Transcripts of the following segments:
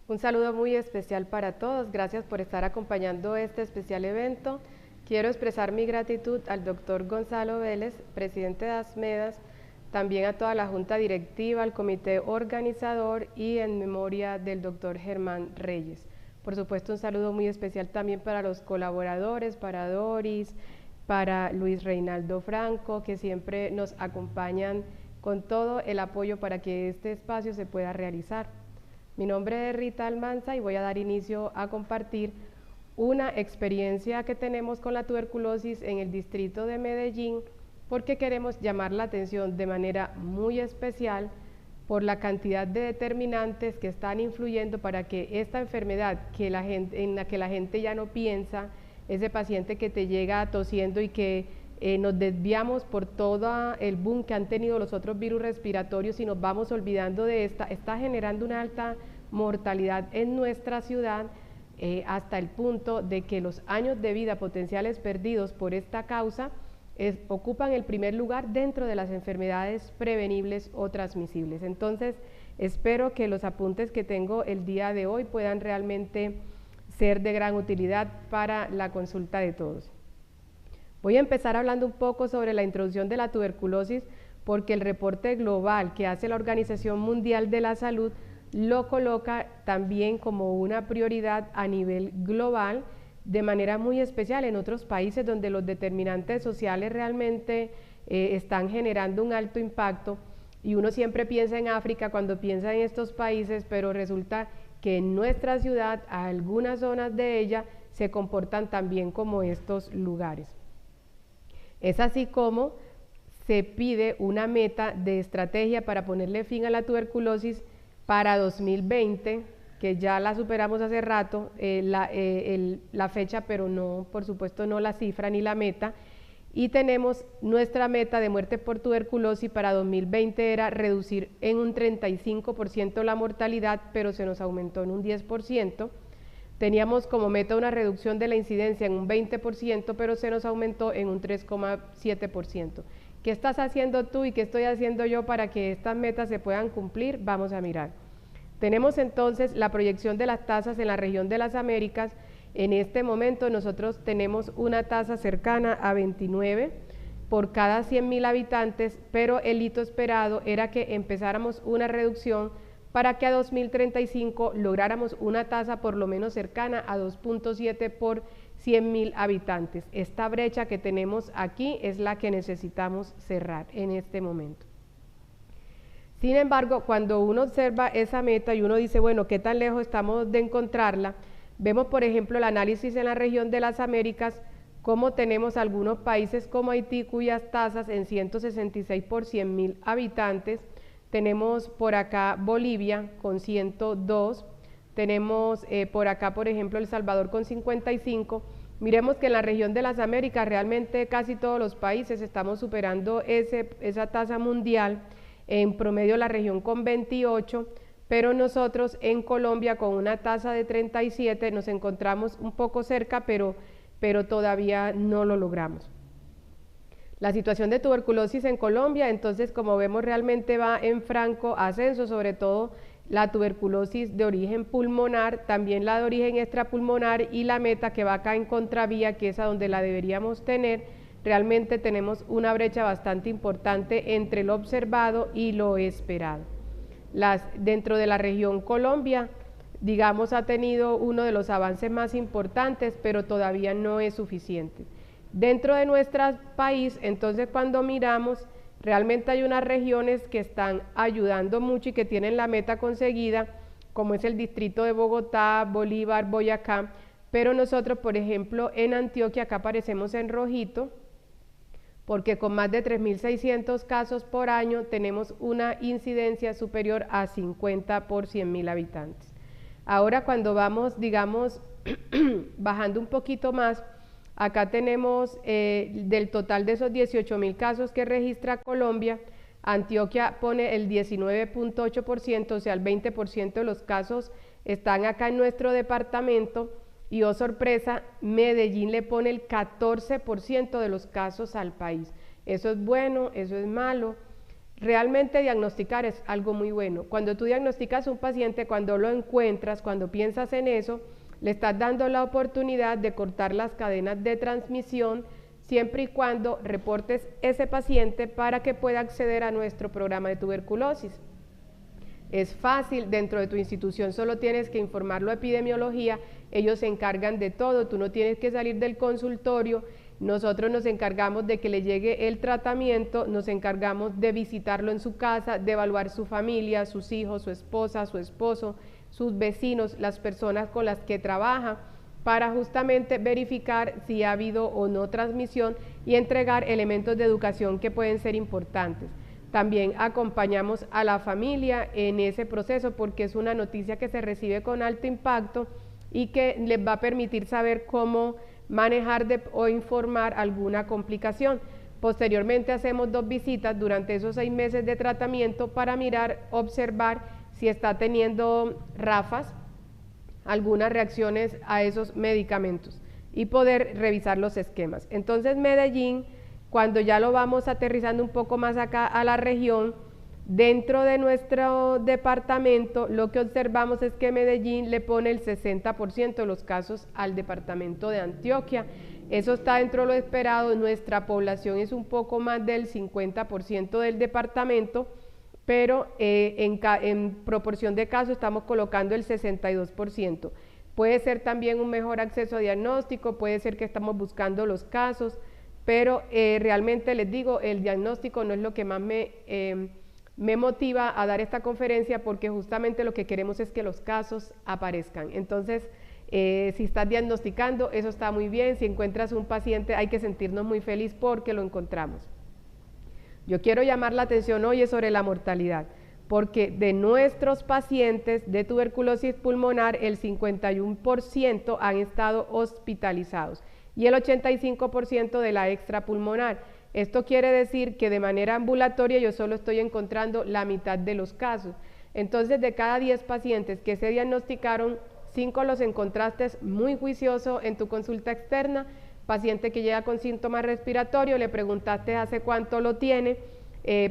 Un saludo muy especial para todos. Gracias por estar acompañando este especial evento. Quiero expresar mi gratitud al doctor Gonzalo Vélez, presidente de ASMEDAS, también a toda la junta directiva, al comité organizador y en memoria del doctor Germán Reyes. Por supuesto, un saludo muy especial también para los colaboradores, para Doris, para Luis Reinaldo Franco, que siempre nos acompañan con todo el apoyo para que este espacio se pueda realizar. Mi nombre es Rita Almanza y voy a dar inicio a compartir una experiencia que tenemos con la tuberculosis en el distrito de Medellín, porque queremos llamar la atención de manera muy especial por la cantidad de determinantes que están influyendo para que esta enfermedad en la que la gente ya no piensa, ese paciente que te llega tosiendo y que nos desviamos por todo el boom que han tenido los otros virus respiratorios y nos vamos olvidando de está generando una alta mortalidad en nuestra ciudad, hasta el punto de que los años de vida potenciales perdidos por esta causa ocupan el primer lugar dentro de las enfermedades prevenibles o transmisibles. Entonces, espero que los apuntes que tengo el día de hoy puedan realmente ser de gran utilidad para la consulta de todos. Voy a empezar hablando un poco sobre la introducción de la tuberculosis, porque el reporte global que hace la Organización Mundial de la Salud lo coloca también como una prioridad a nivel global, de manera muy especial en otros países donde los determinantes sociales realmente están generando un alto impacto, y uno siempre piensa en África cuando piensa en estos países, pero resulta que en nuestra ciudad, algunas zonas de ella se comportan también como estos lugares. Es así como se pide una meta de estrategia para ponerle fin a la tuberculosis para 2020, que ya la superamos hace rato, la fecha, pero no, por supuesto no la cifra ni la meta, y tenemos nuestra meta de muerte por tuberculosis para 2020 era reducir en un 35% la mortalidad, pero se nos aumentó en un 10%. Teníamos como meta una reducción de la incidencia en un 20%, pero se nos aumentó en un 3,7%. ¿Qué estás haciendo tú y qué estoy haciendo yo para que estas metas se puedan cumplir? Vamos a mirar. Tenemos entonces la proyección de las tasas en la región de las Américas. En este momento nosotros tenemos una tasa cercana a 29 por cada 100.000 habitantes, pero el hito esperado era que empezáramos una reducción para que a 2035 lográramos una tasa por lo menos cercana a 2.7 por 100.000 habitantes. Esta brecha que tenemos aquí es la que necesitamos cerrar en este momento. Sin embargo, cuando uno observa esa meta y uno dice, bueno, ¿qué tan lejos estamos de encontrarla? Vemos, por ejemplo, el análisis en la región de las Américas, cómo tenemos algunos países como Haití, cuyas tasas en 166 por 100.000 habitantes. Tenemos por acá Bolivia con 102, tenemos por acá, por ejemplo, El Salvador con 55. Miremos que en la región de las Américas realmente casi todos los países estamos superando esa tasa mundial, en promedio la región con 28, pero nosotros en Colombia con una tasa de 37 nos encontramos un poco cerca, pero todavía no lo logramos. La situación de tuberculosis en Colombia, entonces, como vemos, realmente va en franco ascenso, sobre todo la tuberculosis de origen pulmonar, también la de origen extrapulmonar, y la meta que va acá en contravía, que es a donde la deberíamos tener. Realmente tenemos una brecha bastante importante entre lo observado y lo esperado. Dentro de la región Colombia, digamos, ha tenido uno de los avances más importantes, pero todavía no es suficiente. Dentro de nuestro país, entonces, cuando miramos, realmente hay unas regiones que están ayudando mucho y que tienen la meta conseguida, como es el distrito de Bogotá, Bolívar, Boyacá, pero nosotros, por ejemplo, en Antioquia, acá aparecemos en rojito, porque con más de 3.600 casos por año tenemos una incidencia superior a 50 por 100.000 habitantes. Ahora, cuando vamos, digamos, bajando un poquito más, acá tenemos del total de esos 18.000 casos que registra Colombia, Antioquia pone el 19.8%, o sea, el 20% de los casos están acá en nuestro departamento, y oh sorpresa, Medellín le pone el 14% de los casos al país. Eso es bueno, eso es malo. Realmente diagnosticar es algo muy bueno. Cuando tú diagnosticas un paciente, cuando lo encuentras, cuando piensas en eso, le estás dando la oportunidad de cortar las cadenas de transmisión siempre y cuando reportes ese paciente para que pueda acceder a nuestro programa de tuberculosis. Es fácil, dentro de tu institución solo tienes que informarlo a epidemiología, ellos se encargan de todo, tú no tienes que salir del consultorio, nosotros nos encargamos de que le llegue el tratamiento, nos encargamos de visitarlo en su casa, de evaluar su familia, sus hijos, su esposa, su esposo, sus vecinos, las personas con las que trabaja, para justamente verificar si ha habido o no transmisión y entregar elementos de educación que pueden ser importantes. También acompañamos a la familia en ese proceso porque es una noticia que se recibe con alto impacto y que les va a permitir saber cómo manejar o informar alguna complicación. Posteriormente hacemos 2 visitas durante esos 6 meses de tratamiento para mirar, observar si está teniendo RAFAs, algunas reacciones a esos medicamentos y poder revisar los esquemas. Entonces Medellín, cuando ya lo vamos aterrizando un poco más acá a la región, dentro de nuestro departamento, lo que observamos es que Medellín le pone el 60% de los casos al departamento de Antioquia. Eso está dentro de lo esperado, nuestra población es un poco más del 50% del departamento, pero en proporción de casos estamos colocando el 62%. Puede ser también un mejor acceso a diagnóstico, puede ser que estamos buscando los casos, pero realmente les digo, el diagnóstico no es lo que más me motiva a dar esta conferencia, porque justamente lo que queremos es que los casos aparezcan. Entonces, si estás diagnosticando, eso está muy bien. Si encuentras un paciente, hay que sentirnos muy feliz porque lo encontramos. Yo quiero llamar la atención hoy sobre la mortalidad, porque de nuestros pacientes de tuberculosis pulmonar, el 51% han estado hospitalizados y el 85% de la extrapulmonar. Esto quiere decir que de manera ambulatoria yo solo estoy encontrando la mitad de los casos. Entonces, de cada 10 pacientes que se diagnosticaron, 5 los encontraste muy juicioso en tu consulta externa. Paciente que llega con síntomas respiratorios, le preguntaste hace cuánto lo tiene,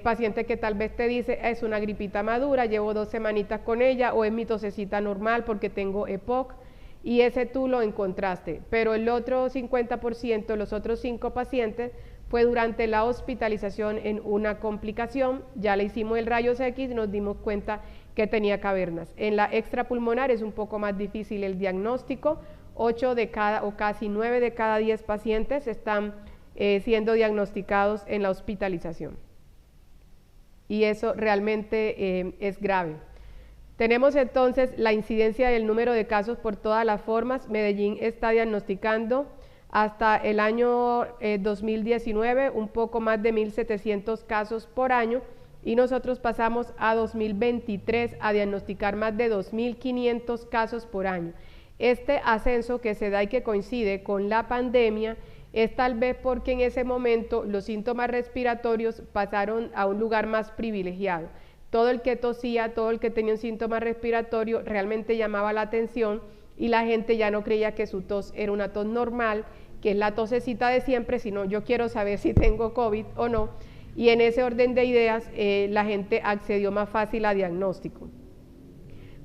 paciente que tal vez te dice es una gripita madura, llevo 2 semanitas con ella, o es mi tosecita normal porque tengo EPOC, y ese tú lo encontraste. Pero el otro 50%, los otros 5 pacientes, fue durante la hospitalización en una complicación. Ya le hicimos el rayos X y nos dimos cuenta que tenía cavernas. En la extrapulmonar es un poco más difícil el diagnóstico. 8 de cada o casi 9 de cada 10 pacientes están siendo diagnosticados en la hospitalización. Y eso realmente es grave. Tenemos entonces la incidencia del número de casos por todas las formas. Medellín está diagnosticando hasta el año 2019 un poco más de 1.700 casos por año, y nosotros pasamos a 2023 a diagnosticar más de 2.500 casos por año. Este ascenso que se da y que coincide con la pandemia es tal vez porque en ese momento los síntomas respiratorios pasaron a un lugar más privilegiado. Todo el que tosía, todo el que tenía un síntoma respiratorio realmente llamaba la atención, y la gente ya no creía que su tos era una tos normal, que es la tosecita de siempre, sino yo quiero saber si tengo COVID o no, y en ese orden de ideas la gente accedió más fácil a diagnóstico.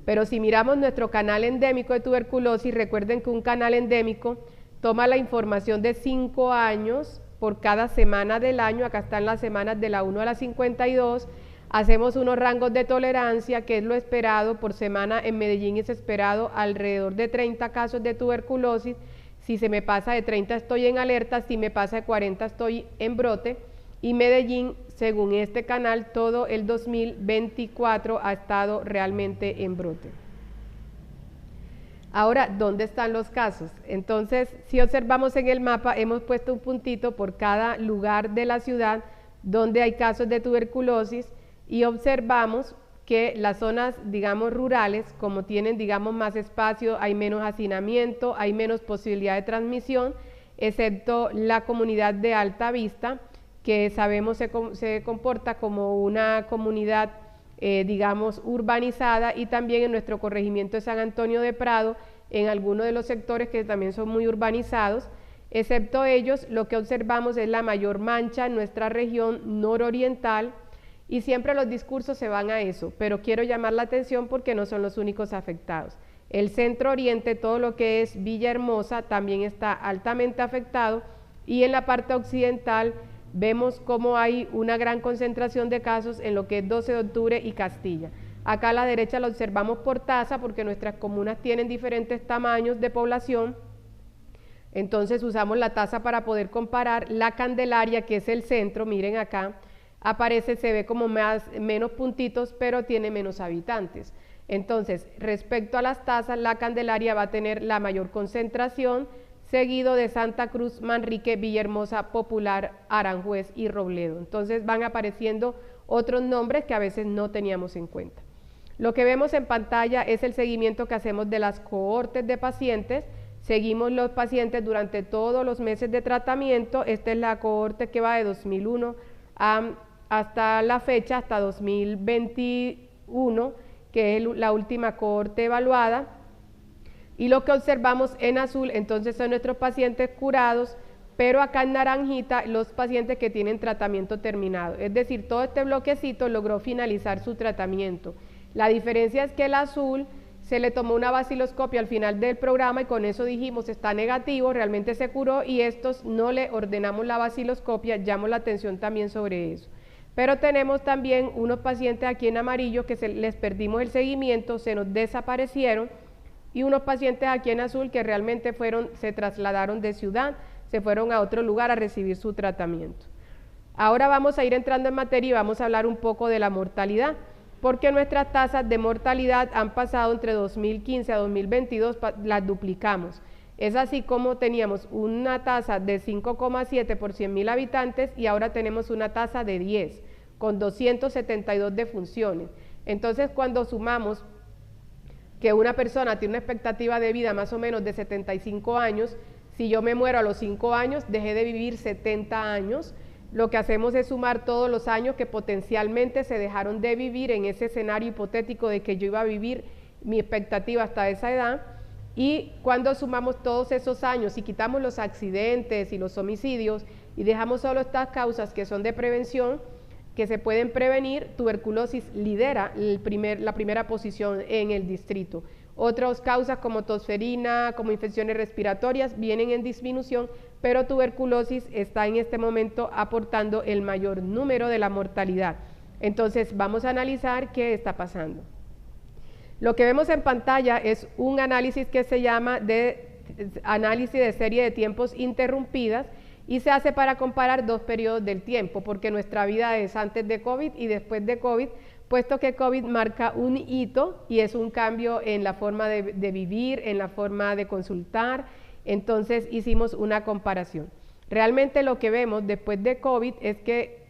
Pero si miramos nuestro canal endémico de tuberculosis, recuerden que un canal endémico toma la información de 5 años por cada semana del año. Acá están las semanas de la 1 a la 52, hacemos unos rangos de tolerancia, que es lo esperado por semana. En Medellín es esperado alrededor de 30 casos de tuberculosis. Si se me pasa de 30 estoy en alerta, si me pasa de 40 estoy en brote. Y Medellín, según este canal, todo el 2024 ha estado realmente en brote. Ahora, ¿dónde están los casos? Entonces, si observamos en el mapa, hemos puesto un puntito por cada lugar de la ciudad donde hay casos de tuberculosis, y observamos que las zonas, digamos, rurales, como tienen, digamos, más espacio, hay menos hacinamiento, hay menos posibilidad de transmisión, excepto la comunidad de Alta Vista, que sabemos se comporta como una comunidad, digamos, urbanizada, y también en nuestro corregimiento de San Antonio de Prado, en algunos de los sectores que también son muy urbanizados. Excepto ellos, lo que observamos es la mayor mancha en nuestra región nororiental, y siempre los discursos se van a eso, pero quiero llamar la atención porque no son los únicos afectados. El Centro Oriente, todo lo que es Villahermosa, también está altamente afectado, y en la parte occidental vemos cómo hay una gran concentración de casos en lo que es 12 de octubre y Castilla. Acá a la derecha lo observamos por tasa porque nuestras comunas tienen diferentes tamaños de población, entonces usamos la tasa para poder comparar. La Candelaria, que es el centro, miren acá, aparece, se ve como menos puntitos, pero tiene menos habitantes. Entonces, respecto a las tasas, la Candelaria va a tener la mayor concentración, seguido de Santa Cruz, Manrique, Villahermosa, Popular, Aranjuez y Robledo. Entonces van apareciendo otros nombres que a veces no teníamos en cuenta. Lo que vemos en pantalla es el seguimiento que hacemos de las cohortes de pacientes. Seguimos los pacientes durante todos los meses de tratamiento. Esta es la cohorte que va de 2001 hasta la fecha, hasta 2021, que es la última cohorte evaluada. Y lo que observamos en azul, entonces, son nuestros pacientes curados, pero acá en naranjita los pacientes que tienen tratamiento terminado. Es decir, todo este bloquecito logró finalizar su tratamiento. La diferencia es que el azul se le tomó una vaciloscopia al final del programa y con eso dijimos está negativo, realmente se curó, y estos no le ordenamos la vaciloscopia, llamo la atención también sobre eso. Pero tenemos también unos pacientes aquí en amarillo que les perdimos el seguimiento, se nos desaparecieron, y unos pacientes aquí en azul que realmente se trasladaron de ciudad, se fueron a otro lugar a recibir su tratamiento. Ahora vamos a ir entrando en materia y vamos a hablar un poco de la mortalidad, porque nuestras tasas de mortalidad han pasado entre 2015 a 2022, las duplicamos. Es así como teníamos una tasa de 5,7 por 100.000 habitantes y ahora tenemos una tasa de 10, con 272 defunciones. Entonces, cuando sumamos que una persona tiene una expectativa de vida más o menos de 75 años, si yo me muero a los 5 años, dejé de vivir 70 años, lo que hacemos es sumar todos los años que potencialmente se dejaron de vivir en ese escenario hipotético de que yo iba a vivir mi expectativa hasta esa edad, y cuando sumamos todos esos años y quitamos los accidentes y los homicidios y dejamos solo estas causas que son de prevención, que se pueden prevenir, tuberculosis lidera la primera posición en el distrito. Otras causas como tosferina, como infecciones respiratorias vienen en disminución, pero tuberculosis está en este momento aportando el mayor número de la mortalidad. Entonces vamos a analizar qué está pasando. Lo que vemos en pantalla es un análisis que se llama análisis de serie de tiempos interrumpidas, y se hace para comparar dos periodos del tiempo, porque nuestra vida es antes de COVID y después de COVID, puesto que COVID marca un hito y es un cambio en la forma de vivir, en la forma de consultar. Entonces hicimos una comparación. Realmente lo que vemos después de COVID es que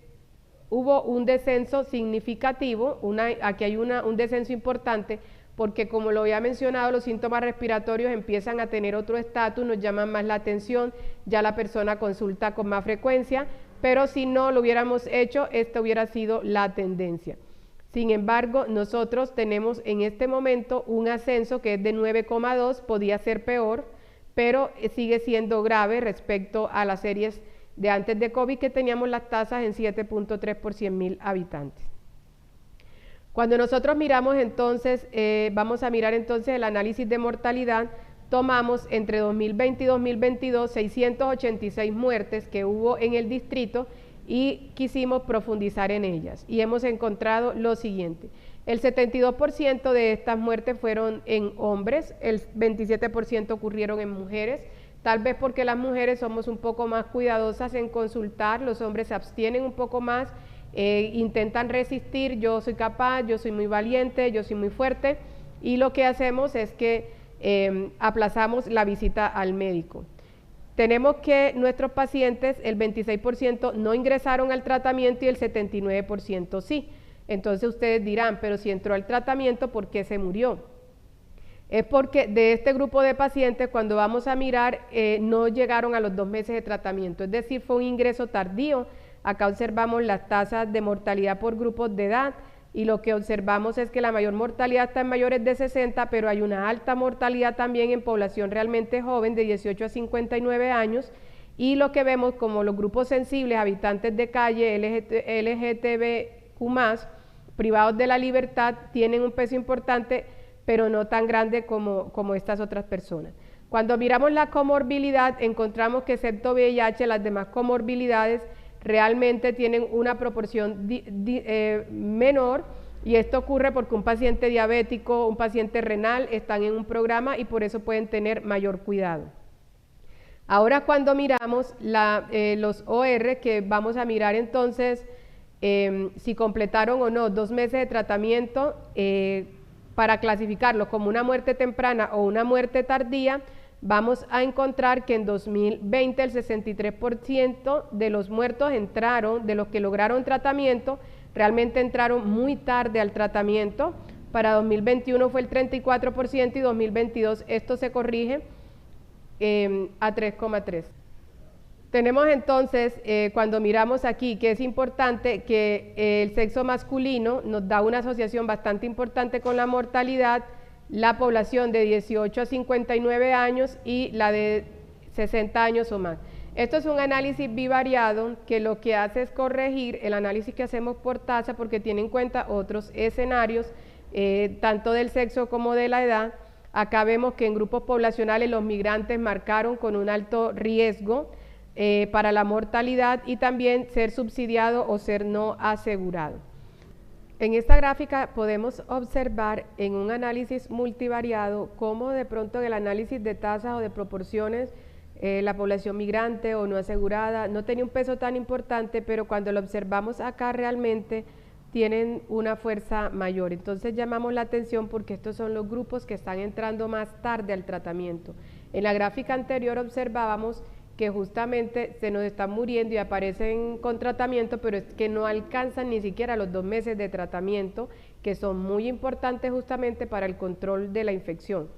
hubo un descenso significativo, aquí hay un descenso importante, porque como lo había mencionado, los síntomas respiratorios empiezan a tener otro estatus, nos llaman más la atención, ya la persona consulta con más frecuencia, pero si no lo hubiéramos hecho, esta hubiera sido la tendencia. Sin embargo, nosotros tenemos en este momento un ascenso que es de 9,2, podía ser peor, pero sigue siendo grave respecto a las series de antes de COVID, que teníamos las tasas en 7,3 por 100.000 habitantes. Cuando nosotros miramos entonces, vamos a mirar entonces el análisis de mortalidad, tomamos entre 2020 y 2022 686 muertes que hubo en el distrito y quisimos profundizar en ellas, y hemos encontrado lo siguiente: el 72% de estas muertes fueron en hombres, el 27% ocurrieron en mujeres, tal vez porque las mujeres somos un poco más cuidadosas en consultar, los hombres se abstienen un poco más, intentan resistir, yo soy capaz, yo soy muy valiente, yo soy muy fuerte, y lo que hacemos es que aplazamos la visita al médico. Tenemos que nuestros pacientes, el 26% no ingresaron al tratamiento y el 79% sí. Entonces ustedes dirán, pero si entró al tratamiento, ¿por qué se murió? Es porque de este grupo de pacientes, cuando vamos a mirar, no llegaron a los 2 meses de tratamiento, es decir, fue un ingreso tardío. Acá observamos las tasas de mortalidad por grupos de edad, y lo que observamos es que la mayor mortalidad está en mayores de 60, pero hay una alta mortalidad también en población realmente joven de 18 a 59 años, y lo que vemos como los grupos sensibles, habitantes de calle, LGTBQ+, privados de la libertad, tienen un peso importante, pero no tan grande como estas otras personas. Cuando miramos la comorbilidad, encontramos que excepto VIH, las demás comorbilidades realmente tienen una proporción menor, y esto ocurre porque un paciente diabético, un paciente renal están en un programa y por eso pueden tener mayor cuidado. Ahora cuando miramos los OR, que vamos a mirar entonces si completaron o no 2 meses de tratamiento para clasificarlo como una muerte temprana o una muerte tardía, vamos a encontrar que en 2020 el 63% de los muertos entraron, de los que lograron tratamiento, realmente entraron muy tarde al tratamiento. Para 2021 fue el 34% y 2022 esto se corrige a 3,3. Tenemos entonces, cuando miramos aquí, que es importante que el sexo masculino nos da una asociación bastante importante con la mortalidad, la población de 18 a 59 años y la de 60 años o más. Esto es un análisis bivariado que lo que hace es corregir el análisis que hacemos por tasa porque tiene en cuenta otros escenarios, tanto del sexo como de la edad. Acá vemos que en grupos poblacionales los migrantes marcaron con un alto riesgo para la mortalidad y también ser subsidiado o ser no asegurado. En esta gráfica podemos observar en un análisis multivariado cómo de pronto en el análisis de tasas o de proporciones la población migrante o no asegurada no tenía un peso tan importante, pero cuando lo observamos acá realmente tienen una fuerza mayor. Entonces llamamos la atención porque estos son los grupos que están entrando más tarde al tratamiento. En la gráfica anterior observábamos que justamente se nos están muriendo y aparecen con tratamiento, pero es que no alcanzan ni siquiera los 2 meses de tratamiento, que son muy importantes justamente para el control de la infección.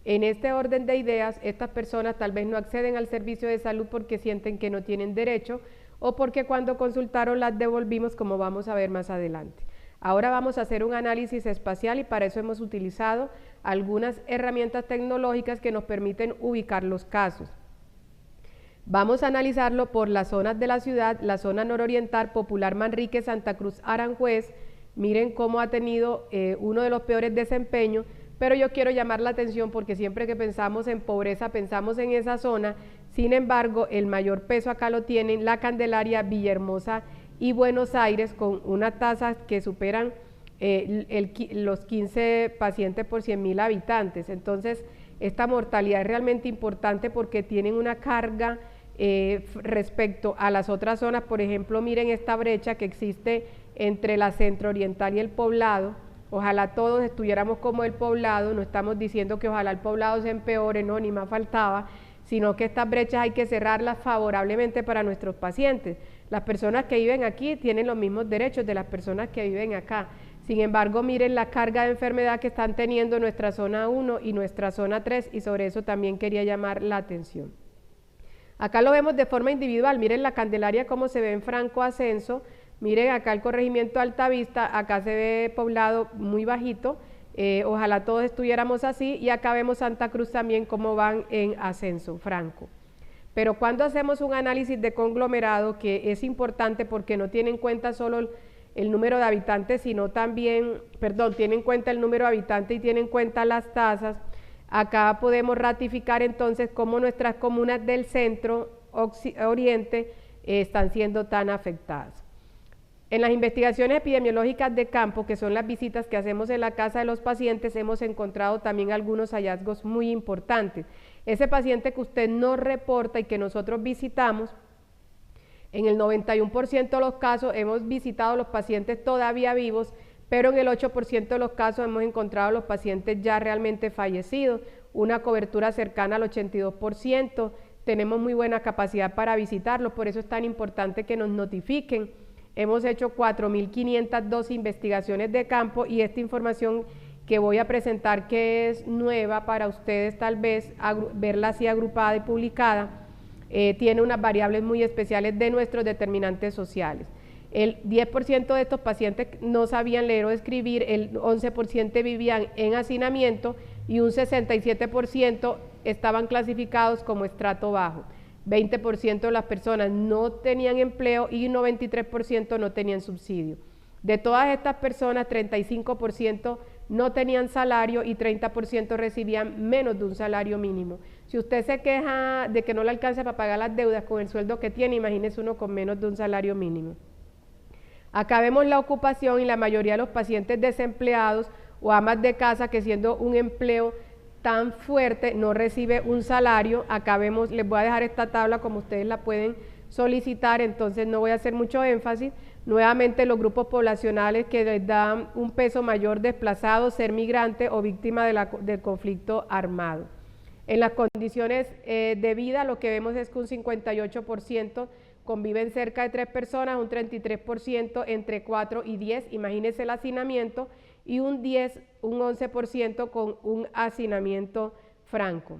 En este orden de ideas, estas personas tal vez no acceden al servicio de salud porque sienten que no tienen derecho o porque cuando consultaron las devolvimos, como vamos a ver más adelante. Ahora vamos a hacer un análisis espacial y para eso hemos utilizado algunas herramientas tecnológicas que nos permiten ubicar los casos. Vamos a analizarlo por las zonas de la ciudad, la zona nororiental, Popular, Manrique, Santa Cruz, Aranjuez. Miren cómo ha tenido uno de los peores desempeños, pero yo quiero llamar la atención porque siempre que pensamos en pobreza pensamos en esa zona. Sin embargo, el mayor peso acá lo tienen La Candelaria, Villahermosa y Buenos Aires, con una tasa que superan los 15 pacientes por 100.000 habitantes. Entonces, esta mortalidad es realmente importante porque tienen una carga respecto a las otras zonas. Por ejemplo, miren esta brecha que existe entre la centro oriental y el Poblado. Ojalá todos estuviéramos como el Poblado, no estamos diciendo que ojalá el Poblado se empeore, no, ni más faltaba, sino que estas brechas hay que cerrarlas favorablemente para nuestros pacientes. Las personas que viven aquí tienen los mismos derechos de las personas que viven acá. Sin embargo, miren la carga de enfermedad que están teniendo nuestra zona 1 y nuestra zona 3, y sobre eso también quería llamar la atención. Acá lo vemos de forma individual, miren La Candelaria cómo se ve en franco ascenso, miren acá el corregimiento Altavista, acá se ve Poblado muy bajito, ojalá todos estuviéramos así, y acá vemos Santa Cruz también cómo van en ascenso franco. Pero cuando hacemos un análisis de conglomerado, que es importante porque no tiene en cuenta solo el número de habitantes, sino también, tiene en cuenta el número de habitantes y tiene en cuenta las tasas, acá podemos ratificar entonces cómo nuestras comunas del centro oriente están siendo tan afectadas. En las investigaciones epidemiológicas de campo, que son las visitas que hacemos en la casa de los pacientes, hemos encontrado también algunos hallazgos muy importantes. Ese paciente que usted no reporta y que nosotros visitamos, en el 91% de los casos hemos visitado a los pacientes todavía vivos, pero en el 8% de los casos hemos encontrado a los pacientes ya realmente fallecidos, una cobertura cercana al 82%, tenemos muy buena capacidad para visitarlos, por eso es tan importante que nos notifiquen. Hemos hecho 4.502 investigaciones de campo y esta información que voy a presentar, que es nueva para ustedes tal vez, verla así agrupada y publicada, tiene unas variables muy especiales de nuestros determinantes sociales. El 10% de estos pacientes no sabían leer o escribir, el 11% vivían en hacinamiento y un 67% estaban clasificados como estrato bajo. 20% de las personas no tenían empleo y un 93% no tenían subsidio. De todas estas personas, 35% no tenían salario y 30% recibían menos de un salario mínimo. Si usted se queja de que no le alcanza para pagar las deudas con el sueldo que tiene, imagínese uno con menos de un salario mínimo. Acá vemos la ocupación y la mayoría de los pacientes desempleados o amas de casa que siendo un empleo tan fuerte no recibe un salario. Acá vemos, les voy a dejar esta tabla como ustedes la pueden solicitar, entonces no voy a hacer mucho énfasis. Nuevamente los grupos poblacionales que les dan un peso mayor: desplazado, ser migrante o víctima del conflicto armado. En las condiciones de vida lo que vemos es que un 58% conviven cerca de 3 personas, un 33% entre 4 y 10, imagínense el hacinamiento, y un 11% con un hacinamiento franco.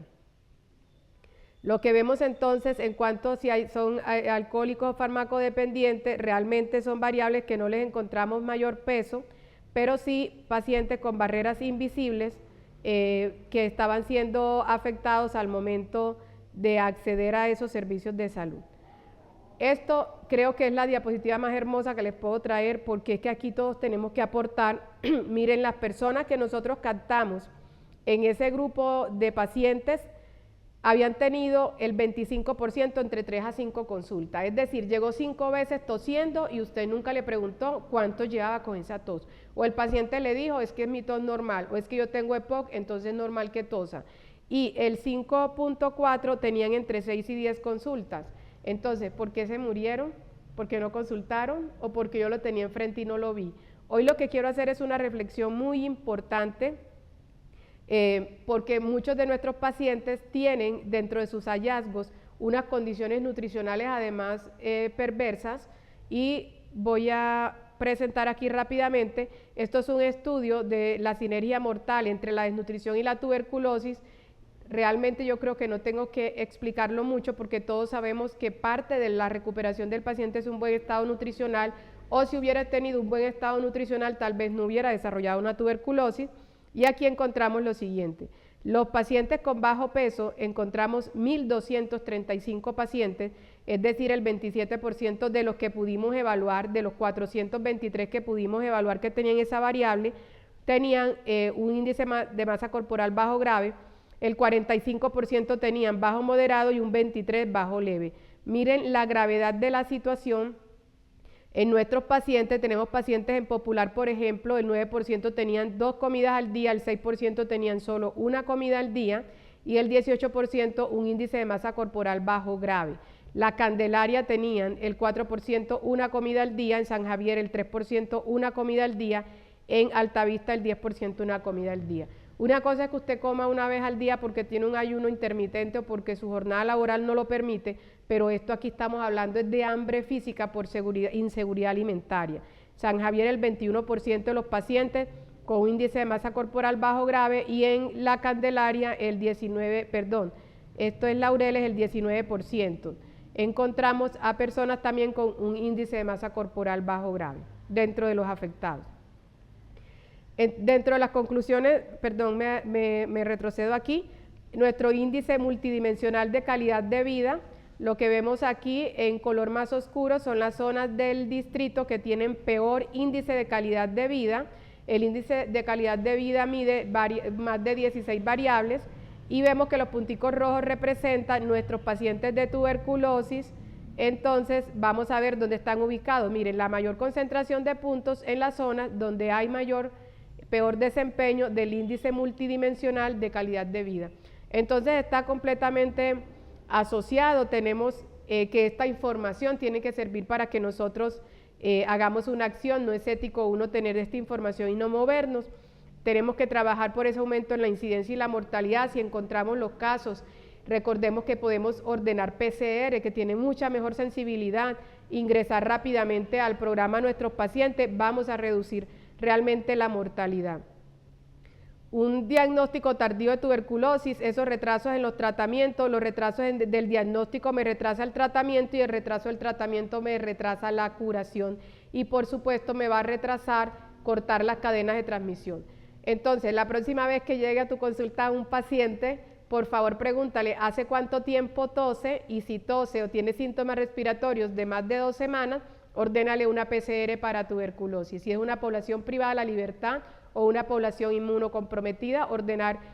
Lo que vemos entonces en cuanto si son alcohólicos o farmacodependientes, realmente son variables que no les encontramos mayor peso, pero sí pacientes con barreras invisibles que estaban siendo afectados al momento de acceder a esos servicios de salud. Esto creo que es la diapositiva más hermosa que les puedo traer, porque es que aquí todos tenemos que aportar. Miren, las personas que nosotros captamos en ese grupo de pacientes habían tenido el 25% entre 3 a 5 consultas, es decir, llegó 5 veces tosiendo y usted nunca le preguntó cuánto llevaba con esa tos, o el paciente le dijo es que es mi tos normal, o es que yo tengo EPOC, entonces es normal que tosa, y el 5.4 tenían entre 6 y 10 consultas. Entonces, ¿por qué se murieron? ¿Por qué no consultaron? ¿O porque yo lo tenía enfrente y no lo vi? Hoy lo que quiero hacer es una reflexión muy importante, porque muchos de nuestros pacientes tienen dentro de sus hallazgos unas condiciones nutricionales además perversas, y voy a presentar aquí rápidamente. Esto es un estudio de la sinergia mortal entre la desnutrición y la tuberculosis. Realmente yo creo que no tengo que explicarlo mucho, porque todos sabemos que parte de la recuperación del paciente es un buen estado nutricional, o si hubiera tenido un buen estado nutricional tal vez no hubiera desarrollado una tuberculosis. Y aquí encontramos lo siguiente: los pacientes con bajo peso, encontramos 1.235 pacientes, es decir, el 27% de los que pudimos evaluar, de los 423 que pudimos evaluar que tenían esa variable, tenían un índice de masa corporal bajo grave, el 45% tenían bajo moderado y un 23% bajo leve. Miren la gravedad de la situación. En nuestros pacientes, tenemos pacientes en Popular, por ejemplo, el 9% tenían 2 comidas al día, el 6% tenían solo 1 comida al día y el 18% un índice de masa corporal bajo grave. La Candelaria tenían el 4% 1 comida al día, en San Javier el 3% 1 comida al día, en Altavista el 10% 1 comida al día. Una cosa es que usted coma una vez al día porque tiene un ayuno intermitente o porque su jornada laboral no lo permite, pero esto aquí estamos hablando es de hambre física por inseguridad alimentaria. San Javier el 21% de los pacientes con un índice de masa corporal bajo grave, y en la Candelaria el 19%, esto es Laureles, el 19%. Encontramos a personas también con un índice de masa corporal bajo grave dentro de los afectados. Dentro de las conclusiones, perdón, me retrocedo aquí, nuestro índice multidimensional de calidad de vida, lo que vemos aquí en color más oscuro son las zonas del distrito que tienen peor índice de calidad de vida. El índice de calidad de vida mide más de 16 variables, y vemos que los punticos rojos representan nuestros pacientes de tuberculosis. Entonces vamos a ver dónde están ubicados. Miren, la mayor concentración de puntos en las zonas donde hay peor desempeño del índice multidimensional de calidad de vida. Entonces está completamente asociado. Tenemos que esta información tiene que servir para que nosotros hagamos una acción. No es ético uno tener esta información y no movernos. Tenemos que trabajar por ese aumento en la incidencia y la mortalidad. Si encontramos los casos, recordemos que podemos ordenar PCR, que tiene mucha mejor sensibilidad, ingresar rápidamente al programa a nuestros pacientes, vamos a reducir realmente la mortalidad. Un diagnóstico tardío de tuberculosis, esos retrasos en los tratamientos, los retrasos del diagnóstico me retrasa el tratamiento, y el retraso del tratamiento me retrasa la curación, y por supuesto me va a retrasar cortar las cadenas de transmisión. Entonces, la próxima vez que llegue a tu consulta a un paciente, por favor pregúntale hace cuánto tiempo tose, y si tose o tiene síntomas respiratorios de más de 2 semanas, ordénale una PCR para tuberculosis. Si es una población privada de la libertad o una población inmunocomprometida,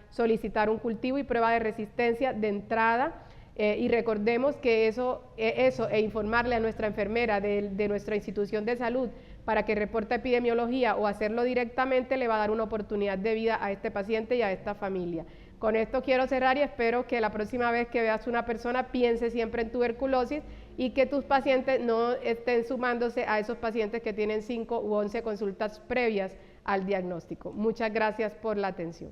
solicitar un cultivo y prueba de resistencia de entrada. Y recordemos que eso e informarle a nuestra enfermera de nuestra institución de salud para que reporte epidemiología o hacerlo directamente le va a dar una oportunidad de vida a este paciente y a esta familia. Con esto quiero cerrar y espero que la próxima vez que veas una persona piense siempre en tuberculosis y que tus pacientes no estén sumándose a esos pacientes que tienen 5 u 11 consultas previas al diagnóstico. Muchas gracias por la atención.